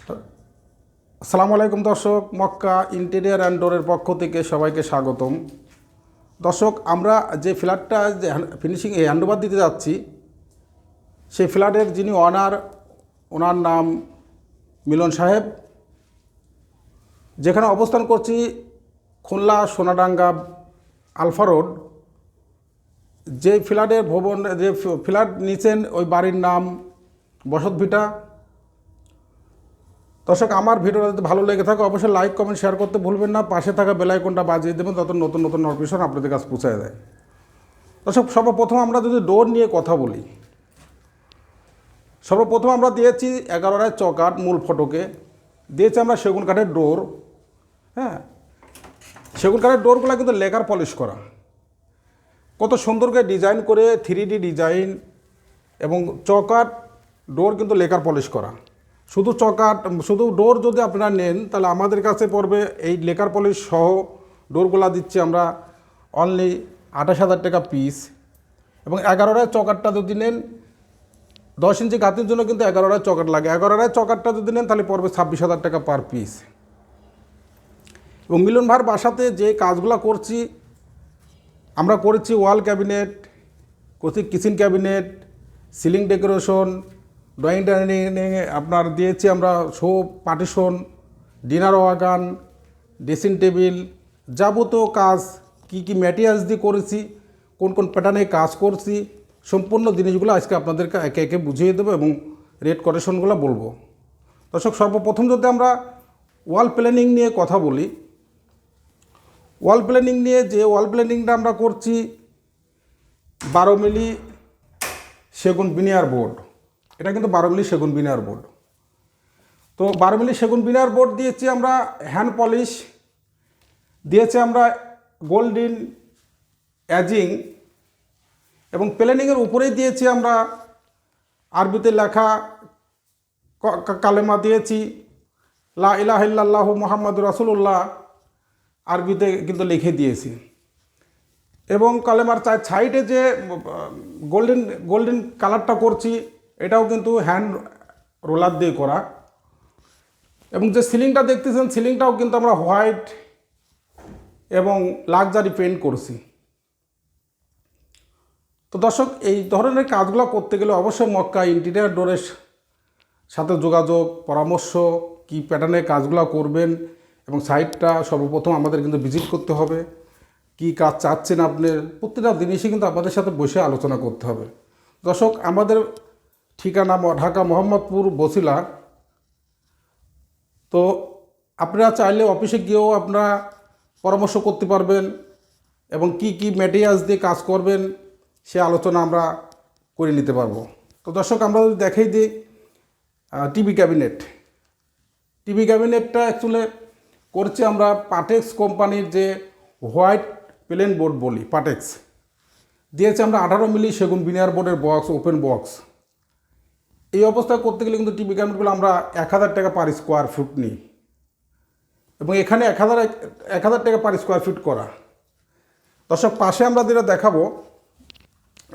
আসসালামু আলাইকুম দর্শক, মক্কা ইন্টেরিয়ার অ্যান্ড ডোরের পক্ষ থেকে সবাইকে স্বাগতম। দর্শক, আমরা যে ফ্ল্যাটটা যে ফিনিশিং হ্যান্ডওভার দিতে যাচ্ছি, সেই ফ্ল্যাটের যিনি ওনার, ওনার নাম মিলন সাহেব। যেখানে অবস্থান করছি খুলনা সোনাডাঙ্গা আলফা রোড। যে ফ্ল্যাটের ভবন, যে ফ্ল্যাট নিচ্ছেন ওই বাড়ির নাম বসত ভিটা। দর্শক, আমার ভিডিওটা যদি ভালো লেগে থাকে অবশ্যই লাইক কমেন্ট শেয়ার করতে ভুলবেন না। পাশে থাকা বেল আইকনটা বাজিয়ে দেবেন, তত নতুন নতুন নোটিফিকেশন আপনাদের কাছে পৌঁছায় দেয়। দর্শক, সর্বপ্রথম আমরা যদি ডোর নিয়ে কথা বলি, সর্বপ্রথম আমরা দিয়েছি 11 চকাট মূল ফটকে, দিয়েছি আমরা সেগুন কাঠের ডোর। হ্যাঁ, সেগুন কাঠের ডোরগুলো কিন্তু লেকার পলিশ করা, কত সুন্দর করে ডিজাইন করে 3D ডিজাইন, এবং চকাট ডোর কিন্তু লেকার পলিশ করা। শুধু চকাট, শুধু ডোর যদি আপনারা নেন তাহলে আমাদের কাছে পড়বে এই লেকার পলিশ সহ ডোরগুলা দিচ্ছি আমরা অনলি 28,000 টাকা পিস। এবং 11 চকাটটা যদি নেন, 10 ইঞ্চি গাঁথনির জন্য কিন্তু 11 চকাট লাগে। 11 চকাটটা যদি নেন তাহলে পড়বে 26,000 টাকা পার পিস। এবং মিলন ভাইয়ের বাসাতে যে কাজগুলো করছি, আমরা করেছি ওয়াল ক্যাবিনেট, করছি kitchen cabinet, ceiling decoration, drawing ডাইনিংয়ে আপনার দিয়েছি আমরা show partition, dinner wagon, dressing table, যাবতীয় কাজ কি কি ম্যাটেরিয়ালস দিয়ে করেছি, কোন কোন প্যাটার্নে কাজ করছি, সম্পূর্ণ জিনিসগুলো আজকে আপনাদেরকে একে একে বুঝিয়ে দেবো এবং রেট কোটেশনগুলো বলবো। দর্শক, সর্বপ্রথম যদি আমরা ওয়াল প্ল্যানিং নিয়ে কথা বলি, ওয়াল প্ল্যানিং নিয়ে যে ওয়াল প্ল্যানিংটা আমরা করছি 12 মিলি সেগুন বিনিয়ার বোর্ড। এটা কিন্তু 12 মিলি সেগুন বিনিয়ার বোর্ড। তো 12 মিলি সেগুন বিনিয়ার বোর্ড দিয়েছি আমরা, হ্যান্ড পলিশ দিয়েছি আমরা, গোল্ডেন অ্যাজিং, এবং প্ল্যানিংয়ের উপরেই দিয়েছি আমরা আরবিতে লেখা কালেমা দিয়েছি, লা ইলাহা ইল্লাল্লাহু মুহাম্মাদুর রাসূলুল্লাহ, আরবিতে কিন্তু লিখে দিয়েছি। এবং কালেমার সাইডে যে গোল্ডেন কালারটা করছি, এটাও কিন্তু হ্যান্ড রোলার দিয়ে করা। এবং যে সিলিংটা দেখতেছেন, সিলিংটাও কিন্তু আমরা হোয়াইট এবং লাক্সারি পেন্ট করছি। তো দর্শক, এই ধরনের কাজগুলো করতে গেলে অবশ্যই মক্কা ইন্টেরিয়ার ডোরের সাথে যোগাযোগ, পরামর্শ, কি প্যাটার্নের কাজগুলো করবেন, এবং সাইটটা সর্বপ্রথম আমাদের কিন্তু ভিজিট করতে হবে। কি কাজ চাচ্ছেন আপনার, প্রত্যেকটা জিনিসই কিন্তু আপনাদের সাথে বসে আলোচনা করতে হবে। দর্শক, আমাদের ঠিকানা ঢাকা মোহাম্মদপুর বছিলা। তো আপনারা চাইলে অফিসে গিয়েও আপনারা পরামর্শ করতে পারবেন, এবং কি কি ম্যাটেরিয়ালস দিয়ে কাজ করবেন সে আলোচনা আমরা করে নিতে পারবো। তো দর্শক, আমরা যদি দেখাই দিই টিভি ক্যাবিনেট। টিভি ক্যাবিনেটটা অ্যাকচুয়ালি করছি আমরা পাটেক্স কোম্পানির যে হোয়াইট প্লেন বোর্ড বলি, পাটেক্স দিয়েছি আমরা 18 মিলি সেগুন বিনিয়ার বোর্ডের বক্স, ওপেন বক্স। এই অবস্থায় করতে গেলে কিন্তু টিভি ক্যাবিনেটগুলো আমরা 1,000 টাকা পার স্কোয়ার ফুট নিই, এবং এখানে 1,000 টাকা পার স্কোয়ার ফিট করা। দর্শক, পাশে আমরা যেটা দেখাবো,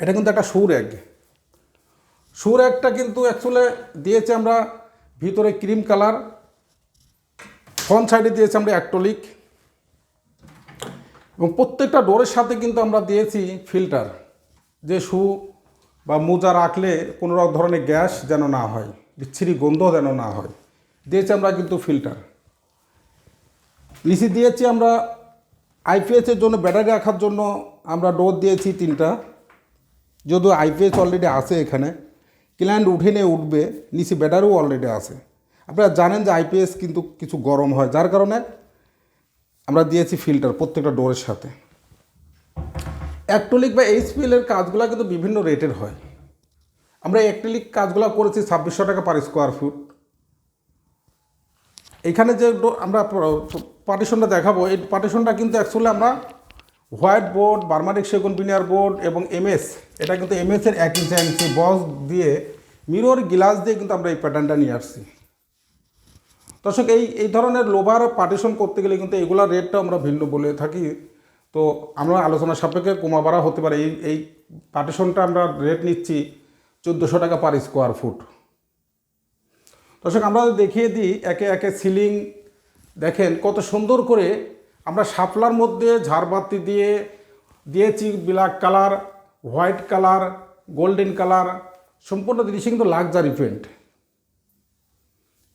এটা কিন্তু একটা সুর একটা কিন্তু অ্যাকচুয়ালি দিয়েছি আমরা ভিতরে ক্রিম কালার, ফ্রন্ট সাইডে দিয়েছি আমরা অ্যাক্টোলিক, এবং প্রত্যেকটা ডোরের সাথে কিন্তু আমরা দিয়েছি ফিল্টার, যে শু বা মোজা রাখলে কোনো ধরনের গ্যাস যেন না হয়, বিচ্ছিরি গন্ধ যেন না হয়, দিয়েছি আমরা কিন্তু ফিল্টার। নিচে দিয়েছি আমরা আইপিএসের জন্য, ব্যাটারি রাখার জন্য আমরা ডোর দিয়েছি 3টা। যদিও আইপিএস অলরেডি আছে, এখানে ক্লায়েন্ট উঠে নিয়ে উঠবে, নিচে ব্যাটারিও অলরেডি আছে। আপনারা জানেন যে আইপিএস কিন্তু কিছু গরম হয়, যার কারণে আমরা দিয়েছি ফিল্টার প্রত্যেকটা ডোরের সাথে। অ্যাক্টোলিক বা এইচপিএলের কাজগুলো কিন্তু বিভিন্ন রেটের হয়। আমরা অ্যাক্টোলিক কাজগুলো করেছি 2600 টাকা পার স্কোয়ার ফুট। এখানে যে আমরা পার্টিশনটা দেখাবো, এই পার্টিশনটা কিন্তু অ্যাকচুয়ালি আমরা হোয়াইট বোর্ড, বার্মাটিক সেগুন বিনিয়ার বোর্ড এবং এমএস, এটা কিন্তু এমএসের 1 ইঞ্চি বক্স দিয়ে, মিরর গ্লাস দিয়ে কিন্তু আমরা এই প্যাটার্নটা নিয়ে আসছি। দর্শক, এই ধরনের লোভার পার্টিশন করতে গেলে কিন্তু এগুলোর রেটটা আমরা ভিন্ন বলে থাকি। তো আমরা আলোচনা সাপেক্ষে কমা বাড়া হতে পারে। এই পার্টিশনটা আমরা রেট নিচ্ছি 1400 টাকা পার স্কোয়ার ফুট। দর্শক আমরা দেখিয়ে দিই একে একে সিলিং। দেখেন কত সুন্দর করে আমরা শাপলার মধ্যে ঝাড়বাতি দিয়ে দিয়েছি black colour, white colour, golden colour, সম্পূর্ণ জিনিসই কিন্তু লাক্সারি পেন্ট।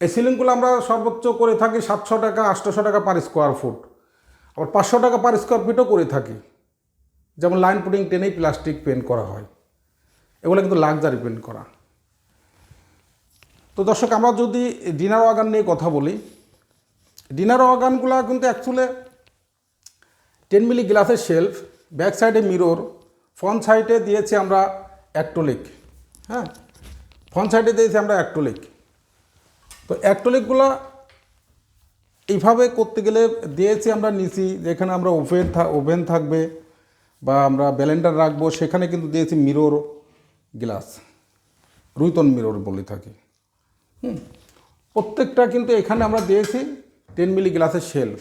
এই সিলিংগুলো আমরা সর্বোচ্চ করে থাকি 700 টাকা 800 টাকা পার স্কোয়ার ফুট, আবার 500 টাকা পার স্কোয়ার ফিটও করে থাকি। যেমন লাইন পুটিং টেনেই প্লাস্টিক পেন্ট করা হয়, এগুলো কিন্তু লাক্সারি পেন্ট করা। তো দর্শক আমরা যদি ডিনার ওয়াগান নিয়ে কথা বলি, ডিনার ওয়াগানগুলো কিন্তু অ্যাকচুয়ালি 10 মিলি গ্লাসের শেলফ, ব্যাক সাইডে মিরর, ফ্রন্ট সাইডে দিয়েছি আমরা অ্যাক্টোলিক। হ্যাঁ, ফ্রন্ট সাইডে দিয়েছি আমরা অ্যাক্টোলিক। তো অ্যাক্টোলিকগুলো এইভাবে করতে গেলে দিয়েছি আমরা নিচি, যেখানে আমরা ওভেন থাকবে বা আমরা ব্লেন্ডার রাখবো, সেখানে কিন্তু দিয়েছি মিরর গ্লাস, রুইতন মিরর বলে থাকি। প্রত্যেকটা কিন্তু এখানে আমরা দিয়েছি 10 মিলি গ্লাসের শেলফ।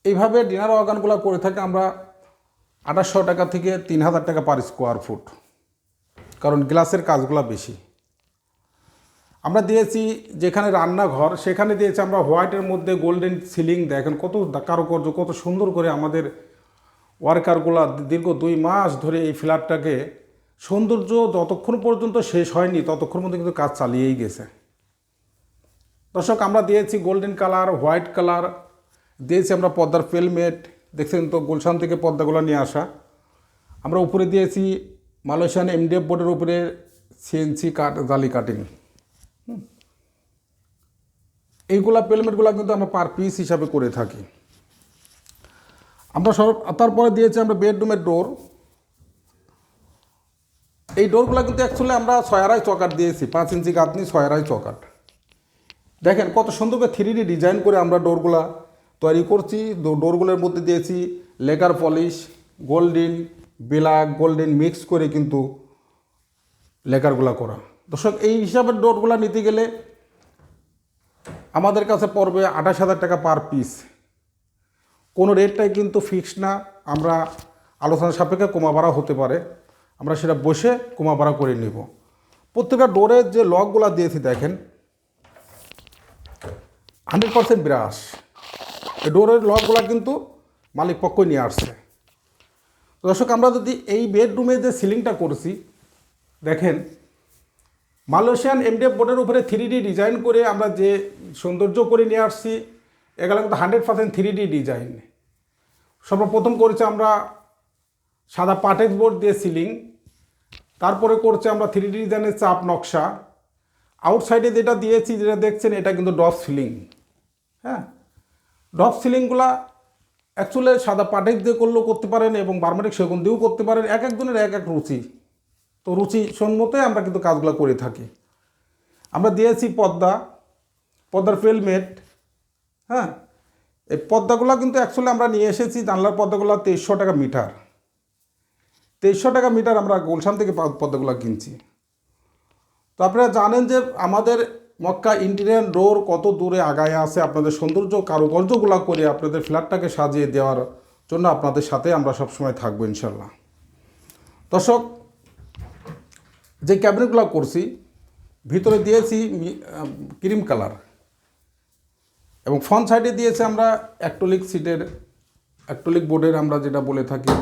এইভাবে ডিনার ওয়াগানগুলো করে থাকি আমরা 2800 টাকা থেকে 3000 টাকা পার স্কোয়ার ফুট, কারণ গ্লাসের কাজগুলো বেশি। আমরা দিয়েছি যেখানে রান্নাঘর, সেখানে দিয়েছি আমরা হোয়াইটের মধ্যে গোল্ডেন সিলিং। দেখেন কত কারুকার্য, কত সুন্দর করে আমাদের ওয়ার্কারগুলো দীর্ঘ 2 মাস ধরে এই ফ্ল্যাটটাকে সৌন্দর্য যতক্ষণ পর্যন্ত শেষ হয়নি ততক্ষণ পর্যন্ত কিন্তু কাজ চালিয়েই গেছে। দর্শক আমরা দিয়েছি গোল্ডেন কালার, হোয়াইট কালার, দিয়েছি আমরা পর্দার ফেলমেট। দেখছেন তো গুলশান থেকে পর্দাগুলো নিয়ে আসা। আমরা উপরে দিয়েছি মালয়েশিয়ান এমডিএফ বোর্ডের উপরে সিএনসি জালি কাটিং। এইগুলা পেলমেটগুলো কিন্তু আমরা পার পিস হিসাবে করে থাকি। আমরা তারপরে দিয়েছি আমরা বেডরুমের ডোর। এই ডোরগুলো কিন্তু অ্যাকচুয়ালি আমরা 6 আড়াই চকাট দিয়েছি, 5 ইঞ্চি গাঁথনি, 6 আড়াই চকাট। দেখেন কত সুন্দর করে 3D ডিজাইন করে আমরা ডোরগুলা তৈরি করছি। ডোরগুলোর মধ্যে দিয়েছি lacquer polish, golden, black, golden mix করে কিন্তু লেকারগুলা করা। দর্শক এই হিসাবে ডোরগুলো নিতে গেলে আমাদের কাছে পড়বে 28,000 টাকা পার পিস। কোনো রেটটাই কিন্তু ফিক্সড না, আমরা আলোচনা সাপেক্ষে কমা বাড়া হতে পারে, আমরা সেটা বসে কমা বাড়া করে নিব। প্রত্যেকটা ডোরের যে লকগুলো দিয়েছি দেখেন 100% ব্রাশ। এই ডোরের লকগুলো কিন্তু মালিক পক্ষই নিয়ে আসছে। দর্শক আমরা যদি এই বেডরুমে যে সিলিংটা করছি দেখেন, মালয়েশিয়ান এমডিএফ বোর্ডের উপরে 3D ডিজাইন করে আমরা যে সৌন্দর্য করে নিয়ে আসছি, এগুলো কিন্তু 100% 3D ডিজাইন। সর্বপ্রথম করেছি আমরা সাদা পাটেক্স বোর্ড দিয়ে সিলিং, তারপরে করছে আমরা 3D ডিজাইনের চাপ নকশা। আউটসাইডে যেটা দিয়েছি, যেটা দেখছেন, এটা কিন্তু ডপ সিলিং। হ্যাঁ, ডপ সিলিংগুলা অ্যাকচুয়ালি সাদা পাটেক্স দিয়ে করলেও করতে পারেন এবং বার্মাটিক সেগুন দিয়েও করতে পারেন। এক একজনের এক এক রুচি, তো রুচি সম্মতই আমরা কিন্তু কাজগুলো করে থাকি। আমরা দিয়েছি পর্দার ফেলমেট। হ্যাঁ, এই পর্দাগুলো কিন্তু অ্যাকচুয়ালি আমরা নিয়ে এসেছি, জানলার পর্দাগুলো 2300 টাকা মিটার। 2300 টাকা মিটার আমরা গুলশান থেকে পর্দাগুলো কিনছি। তো আপনারা জানেন যে আমাদের মক্কা ইন্টেরিয়র ডোর কত দূরে আগায় আছে। আপনাদের সৌন্দর্য কারুকার্যগুলো করে আপনাদের ফ্ল্যাটটাকে সাজিয়ে দেওয়ার জন্য আপনাদের সাথে আমরা সবসময় থাকবো ইনশাল্লাহ। দর্শক যে ক্যাবিনেটগুলো করছি, ভিতরে দিয়েছি ক্রিম কালার এবং ফ্রন্ট সাইডে দিয়েছি আমরা অ্যাক্টোলিক বোর্ডের আমরা যেটা বলে থাকি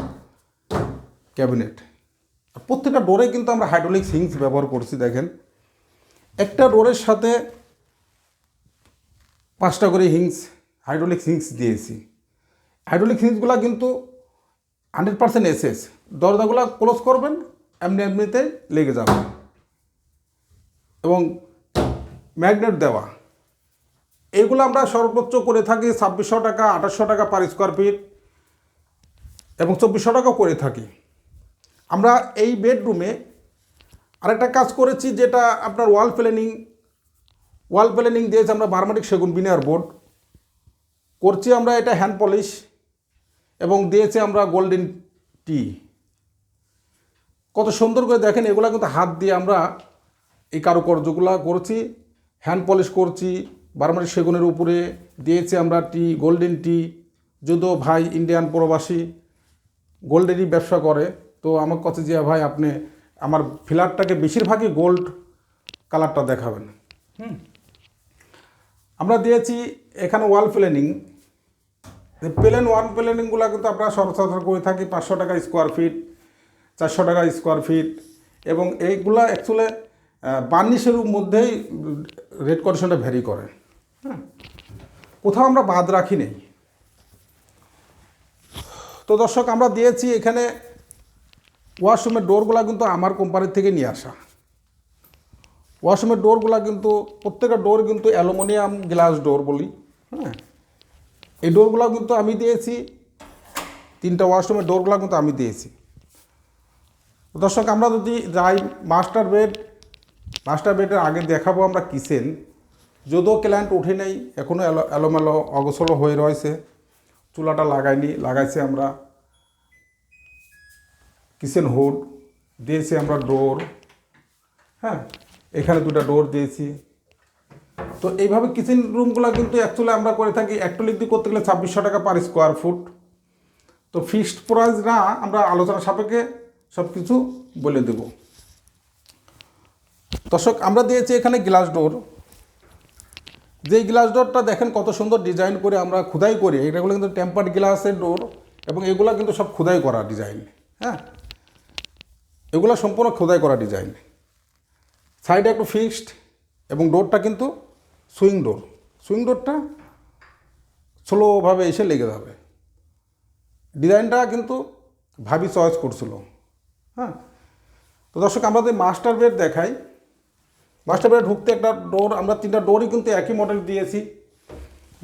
ক্যাবিনেট। প্রত্যেকটা ডোরে কিন্তু আমরা হাইড্রোলিক হিংস ব্যবহার করছি। দেখেন একটা ডোরের সাথে 5টা করে হাইড্রোলিক হিংস দিয়েছি। হাইড্রোলিক হিংসগুলো কিন্তু 100% এসএস। দরজাগুলো ক্লোজ করবেন, এমনিতে লেগে যাবে এবং ম্যাগনেট দেওয়া। এগুলো আমরা সর্বোচ্চ করে থাকি 2600 টাকা 2800 টাকা পার স্কোয়ার ফিট এবং 2400 টাকাও করে থাকি। আমরা এই বেডরুমে আরেকটা কাজ করেছি, যেটা আপনার ওয়াল প্ল্যানিং দিয়েছি আমরা বার্মাটিক সেগুন বিনিয়ার বোর্ড করছি আমরা। এটা হ্যান্ড পলিশ এবং দিয়েছি আমরা গোল্ডেন টি। কত সুন্দর করে দেখেন, এগুলো কিন্তু হাত দিয়ে আমরা এই কারুকার্যগুলো করছি, হ্যান্ড পলিশ করছি। বার্মাটিক সেগুনের উপরে দিয়েছি আমরা গোল্ডেন টি। যদিও ভাই ইন্ডিয়ান প্রবাসী, গোল্ডেরই ব্যবসা করে, তো আমার কাছে যে ভাই আপনি আমার ফ্ল্যাটটাকে বেশিরভাগই গোল্ড কালারটা দেখাবেন। আমরা দিয়েছি এখানে ওয়াল প্ল্যানিং। প্লেন ওয়াল প্ল্যানিংগুলো কিন্তু আমরা সচরাচর করে থাকি 500 টাকা স্কোয়ার ফিট, 400 টাকা স্কোয়ার ফিট, এবং এইগুলা অ্যাকচুয়ালি বার্নিশের মধ্যেই রেট কন্ডিশনটা ভ্যারি করে। হ্যাঁ, কোথাও আমরা বাদ রাখি নেই। তো দর্শক, আমরা দিয়েছি এখানে ওয়াশরুমের ডোরগুলো কিন্তু আমার কোম্পানির থেকে নিয়ে আসা। ওয়াশরুমের ডোরগুলো কিন্তু প্রত্যেকটা ডোর কিন্তু অ্যালুমিনিয়াম গ্লাস ডোর বলি। হ্যাঁ, এই ডোরগুলো কিন্তু আমি দিয়েছি, 3টা ওয়াশরুমের ডোরগুলো কিন্তু আমি দিয়েছি। দর্শক, আমরা যদি যাই মাস্টার বেডের আগে দেখাবো আমরা কিচেন। যদিও ক্লায়েন্ট উঠে নেই, এখনও এলোমেলো অগোছলো হয়ে রয়েছে, চুলাটা লাগাইছে আমরা কিচেন হুড দিয়েছি, আমরা ডোর, হ্যাঁ এখানে 2টা ডোর দিয়েছি। তো এইভাবে কিচেন রুমগুলো কিন্তু অ্যাকচুয়ালি আমরা করে থাকি অ্যাক্টোলিক দিয়ে করতে গেলে 2600 টাকা পার স্কোয়ার ফুট। তো ফিক্সড প্রাইস না, আমরা আলোচনা সাপেক্ষে সব কিছু বলে দেব। দর্শক, আমরা দিয়েছি এখানে গ্লাস ডোর। যেই গ্লাস ডোরটা দেখেন কত সুন্দর ডিজাইন করে আমরা খোদাই করি, এগুলো কিন্তু টেম্পার্ড গ্লাসের ডোর, এবং এগুলো কিন্তু সব খোদাই করা ডিজাইন। হ্যাঁ, এগুলো সম্পূর্ণ খোদাই করা ডিজাইন। সাইডে একটু ফিক্সড, এবং ডোরটা কিন্তু সুইং ডোরটা স্লোভাবে এসে লেগে যাবে। ডিজাইনটা কিন্তু ভাবি চয়েস করছিল। হ্যাঁ, তো দর্শক, আমরা যদি মাস্টার বেড দেখাই, মাস্টার বেড ঢুকতে একটা ডোর, আমরা 3টা ডোরই কিন্তু একই মডেল দিয়েছি।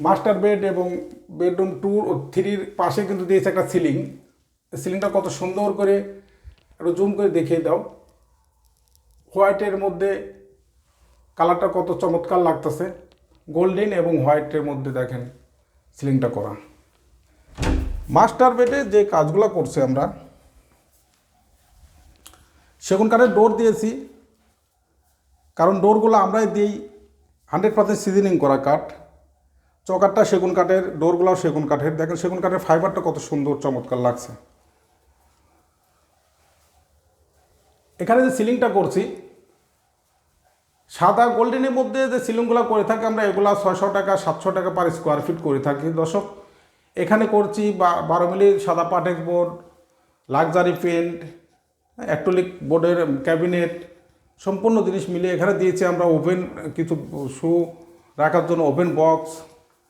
মাস্টার বেড এবং বেডরুম 2 ও 3-র পাশে কিন্তু দিয়েছে একটা সিলিং। সিলিংটা কত সুন্দর করে একটু জুম করে দেখিয়ে দাও। হোয়াইটের মধ্যে কালারটা কত চমৎকার লাগতেছে, গোল্ডেন এবং হোয়াইটের মধ্যে দেখেন সিলিংটা করা। মাস্টার বেডে যে কাজগুলো করছে আমরা, সেগুন কাঠের ডোর দিয়েছি, কারণ ডোরগুলো আমরাই দিই 100% সিজনিং করা কাঠ। চৌকাঠটা সেগুন কাঠের, ডোরগুলোও সেগুন কাঠের। দেখেন সেগুন কাঠের ফাইবারটা কত সুন্দর চমৎকার লাগছে। এখানে যে সিলিংটা করছি, সাদা গোল্ডেনের মধ্যে যে সিলিংগুলো করে থাকি আমরা, এগুলো 600 টাকা 700 টাকা পার স্কোয়ার ফিট করে থাকি। দর্শক, এখানে করছি 12 মিলি সাদা পাটেক্স বোর্ড, লাক্সারি পেন্ট, অ্যাক্টোলিক বোর্ডের ক্যাবিনেট, সম্পূর্ণ জিনিস মিলিয়ে এখানে দিয়েছি আমরা ওভেন, কিছু শু রাখার জন্য ওভেন বক্স,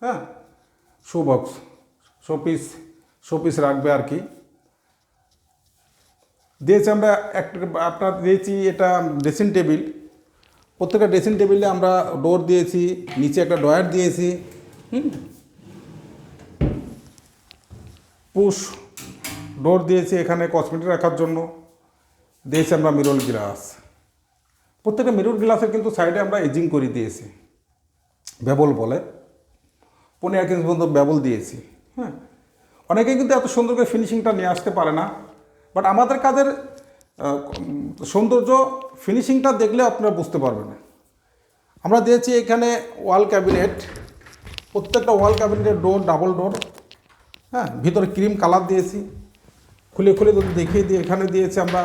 হ্যাঁ শু বক্স, শোপিস রাখবে আর কি। দিয়েছি আমরা আপনার দিয়েছি এটা ড্রেসিং টেবিল। প্রত্যেকটা ড্রেসিং টেবিলে আমরা ডোর দিয়েছি, নিচে একটা ড্রয়ার দিয়েছি। পুশ ডোর দিয়েছি এখানে কসমেটিক রাখার জন্য। দিয়েছি আমরা মিরর গ্লাস। প্রত্যেকটা মিরর গ্লাসের কিন্তু সাইডে আমরা এজিং করে দিয়েছি, বেবল বলে 15 ইঞ্চ পর্যন্ত বেবল দিয়েছি। হ্যাঁ, অনেকে কিন্তু এত সুন্দর করে ফিনিশিংটা নিয়ে আসতে পারে না, বাট আমাদের কাজের সৌন্দর্য ফিনিশিংটা দেখলে আপনারা বুঝতে পারবেন। আমরা দিয়েছি এখানে ওয়াল ক্যাবিনেট, প্রত্যেকটা ওয়াল ক্যাবিনেটের ডোর ডাবল ডোর। হ্যাঁ, ভিতরে ক্রিম কালার দিয়েছি, খুলে যদি দেখিয়ে দিই, এখানে দিয়েছি আমরা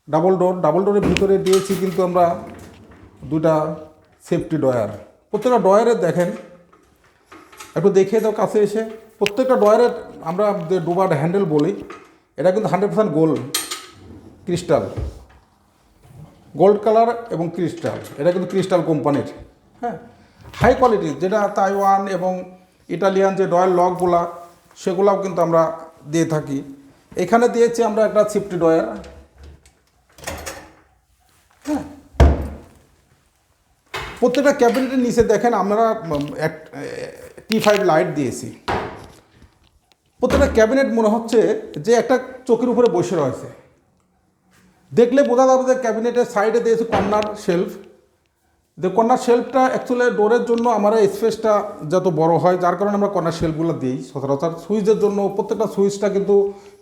ডাবল ডোরের ভিতরে দিয়েছি কিন্তু আমরা 2টা সেফটি ডয়ার। প্রত্যেকটা ডয়ারে দেখেন, একটু দেখিয়ে দাও কাছে এসে। প্রত্যেকটা ডয়ারের আমরা যে ডোবার হ্যান্ডেল বলি, এটা কিন্তু 100% ক্রিস্টাল, গোল্ড কালার এবং ক্রিস্টাল। এটা কিন্তু ক্রিস্টাল কোম্পানির। হ্যাঁ, হাই কোয়ালিটির, যেটা তাইওয়ান এবং ইটালিয়ান যে ডয়ার লকগুলা, সেগুলাও কিন্তু আমরা দিয়ে থাকি। এখানে দিয়েছি আমরা একটা সেফটি ডয়ার। হ্যাঁ, প্রত্যেকটা ক্যাবিনেটের নিচে দেখেন আমরা T5 লাইট দিয়েছি। প্রত্যেকটা ক্যাবিনেট মনে হচ্ছে যে একটা চোখের উপরে বসে রয়েছে, দেখলে বোঝা যাবে যে ক্যাবিনেটের সাইডে দিয়েছি কর্নার শেলফ। যে কর্নার শেলফটা অ্যাকচুয়ালি ডোরের জন্য আমার স্পেসটা যত বড় হয়, যার কারণে আমরা কর্নার শেলফগুলো দিই সচরাচর। সুইচের জন্য প্রত্যেকটা সুইচটা কিন্তু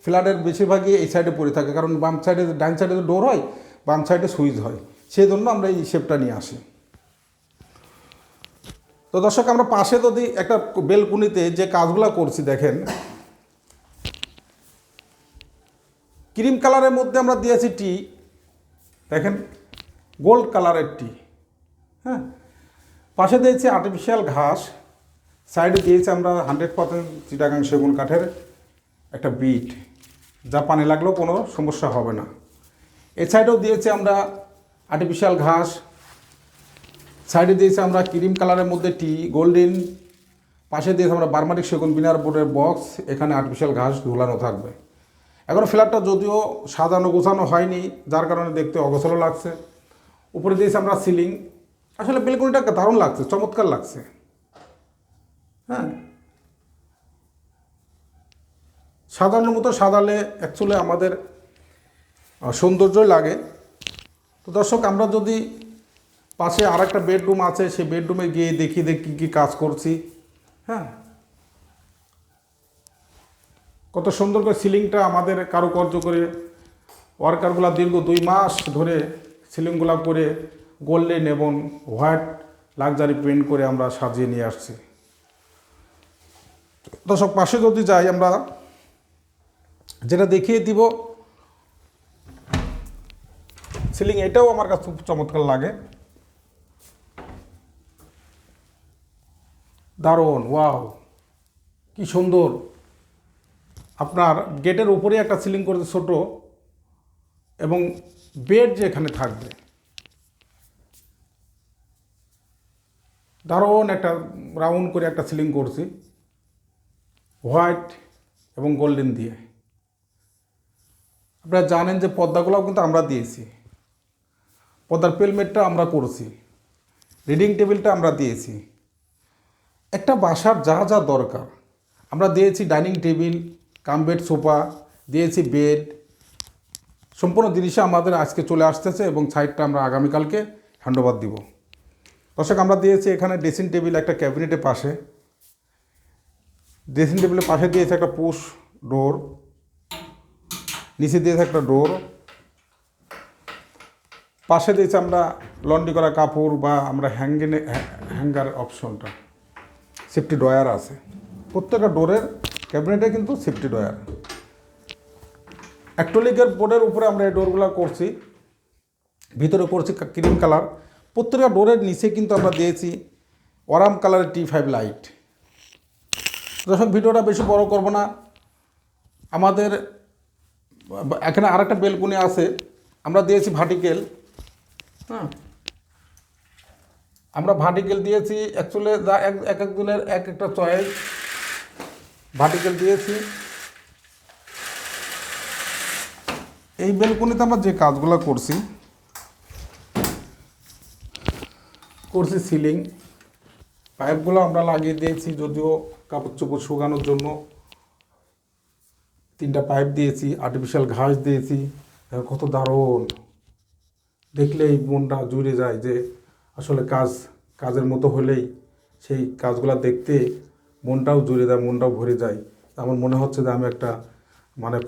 ফ্ল্যাটের বেশিরভাগই এই সাইডে পড়ে থাকে, কারণ বাম সাইডে ডান সাইডে ডোর হয়, বাম সাইডে সুইচ হয়, সেই জন্য আমরা এই শেপটা নিয়ে আসি। তো দর্শক, আমরা পাশে যদি একটা বেলকুনিতে যে কাজগুলো করছি দেখেন, ক্রিম কালারের মধ্যে আমরা দিয়েছি টি, দেখেন গোল্ড কালারের টি। হ্যাঁ, পাশে দিয়েছি আর্টিফিশিয়াল ঘাস, সাইডে দিয়েছি আমরা 100% চিটাগাং সেগুন কাঠের একটা বিট, যা পানি লাগলেও কোনো সমস্যা হবে না। এই সাইডেও দিয়েছি আমরা আর্টিফিশিয়াল ঘাস, সাইডে দিয়েছি আমরা ক্রিম কালারের মধ্যে টি গোল্ডেন, পাশে দিয়েছি আমরা বার্মাটিক সেগুন বিনার বোর্ডের বক্স, এখানে আর্টিফিশিয়াল ঘাস ঝুলানো থাকবে। এখন ফ্ল্যাটটা যদিও সাজানো গোছানো হয়নি, যার কারণে দেখতে অগোছালো লাগছে। উপরে দিয়েছি আমরা সিলিং, আসলে বেলকনিটা দারুণ লাগছে, চমৎকার লাগছে। হ্যাঁ, সাজানোর মতো সাজালে অ্যাকচুয়ালি আমাদের সৌন্দর্যই লাগে। তো দর্শক, আমরা যদি পাশে আর একটা বেডরুম আছে, সেই বেডরুমে গিয়ে দেখি কী কী কাজ করছি। হ্যাঁ, কত সুন্দর করে সিলিংটা আমাদের কারুকার্য করে ওয়ার্কারগুলো দীর্ঘ 2 মাস ধরে সিলিংগুলো করে গোল্ডেন এবং হোয়াইট লাক্সারি পেন্ট করে আমরা সাজিয়ে নিয়ে আসছি। দর্শক, পাশে যদি যাই, আমরা যেটা দেখিয়ে দিব সিলিং, এটাও আমার কাছে খুব চমৎকার লাগে, দারুণ, ওয়াও কি সুন্দর। আপনার গেটের উপরে একটা সিলিং করেছে ছোট, এবং বেড যে এখানে থাকবে, দারুণ একটা রাউন্ড করে একটা সিলিং করছি হোয়াইট এবং গোল্ডেন দিয়ে। আপনারা জানেন যে পর্দাগুলোও কিন্তু আমরা দিয়েছি, পর্দার পেলমেটটা আমরা করছি, রিডিং টেবিলটা আমরা দিয়েছি। একটা বাসার যা যা দরকার আমরা দিয়েছি, ডাইনিং টেবিল, কামবেড সোফা দিয়েছি, বেড, সম্পূর্ণ জিনিসে আমাদের আজকে চলে আসতেছে, এবং সাইডটা আমরা আগামীকালকে হ্যান্ডওভার দিব। দর্শক, আমরা দিয়েছি এখানে ড্রেসিং টেবিল একটা ক্যাবিনেটের পাশে, ড্রেসিং টেবিলের পাশে দিয়েছে একটা পুশ ডোর, নিচে দিয়েছে একটা ডোর, পাশে দিয়েছে আমরা লন্ড্রি করা কাপড় বা আমরা হ্যাঙ্গার অপশনটা, সেফটি ড্রয়ার আছে প্রত্যেকটা ডোরের ক্যাবিনেটে, কিন্তু সেফটি ড্রয়ার। অ্যাক্রিলিকের বোর্ডের উপরে আমরা এই ডোরগুলো করছি, ভিতরে করছি ক্রিম কালার। প্রত্যেকটা ডোরের নিচে কিন্তু আমরা দিয়েছি অরাম কালারের T5 লাইট। দর্শক, ভিডিওটা বেশি বড় করব না, আমাদের এখানে আরেকটা বেলকনি আছে, আমরা দিয়েছি ভার্টিক্যাল। হ্যাঁ, আমরা ভার্টিক্যাল দিয়েছি, অ্যাকচুয়ালি যা এক একজনের এক একটা চয়েস, ভার্টিক্যাল দিয়েছি। এই বেলকনিতে আমরা যে কাজগুলো করছি সিলিং পাইপগুলো আমরা লাগিয়ে দিয়েছি, যদিও কাপড় চোপড় শুকানোর জন্য 3টা পাইপ দিয়েছি, আর্টিফিশিয়াল ঘাস দিয়েছি। কত দারুণ, দেখলেই মনটা জুড়ে যায় যে আসলে কাজের মতো হলেই সেই কাজগুলো দেখতে মনটাও জুড়ে যায়, মনটাও ভরে যায়। আমার মনে হচ্ছে যে আমি একটা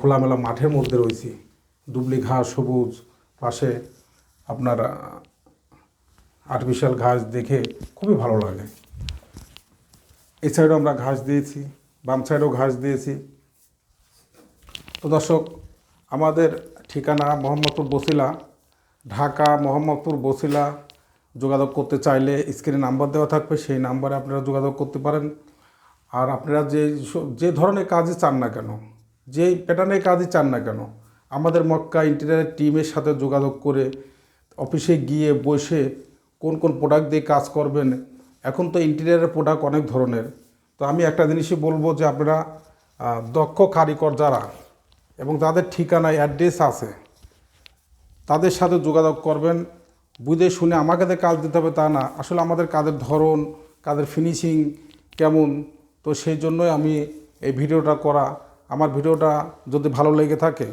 খোলামেলা মাঠের মধ্যে রয়েছি, দুবলি ঘাস সবুজ, পাশে আপনার আর্টিফিশিয়াল ঘাস দেখে খুবই ভালো লাগে। এই সাইডেও আমরা ঘাস দিয়েছি, বাম সাইডেও ঘাস দিয়েছি। তো দর্শক, আমাদের ঠিকানা মোহাম্মদপুর বছিলা, ঢাকা মোহাম্মদপুর বছিলা। যোগাযোগ করতে চাইলে স্ক্রিনে নাম্বার দেওয়া থাকবে, সেই নাম্বারে আপনারা যোগাযোগ করতে পারেন। আর আপনারা যে ধরনের কাজই চান না কেন, যেই প্যাটার্নের কাজই চান না কেন, আমাদের মক্কা ইন্টেরিয়ারের টিমের সাথে যোগাযোগ করে অফিসে গিয়ে বসে কোন কোন প্রোডাক্ট দিয়ে কাজ করবেন। এখন তো ইন্টেরিয়ারের প্রোডাক্ট অনেক ধরনের। তো আমি একটা জিনিসই বলবো যে আপনারা দক্ষ কারিগর যারা এবং যাদের ঠিকানায় অ্যাড্রেস আছে, তাদের সাথে যোগাযোগ করবেন। বুঝে শুনে আমাকে কাজ দিতে হবে তা না, আসলে আমাদের কাজের ধরন, কাজের ফিনিশিং কেমন, তো সেই জন্যই আমি এই ভিডিওটা করা। আমার ভিডিওটা যদি ভালো লেগে থাকে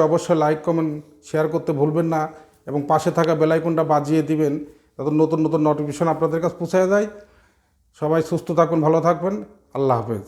অবশ্যই লাইক কমেন্ট শেয়ার করতে ভুলবেন না, এবং পাশে থাকা বেল আইকনটা বাজিয়ে দিবেন, যাতে নতুন নতুন নোটিফিকেশন আপনাদের কাছে পৌঁছে যায়। সবাই সুস্থ থাকুন, ভালো থাকবেন, আল্লাহ হাফেজ।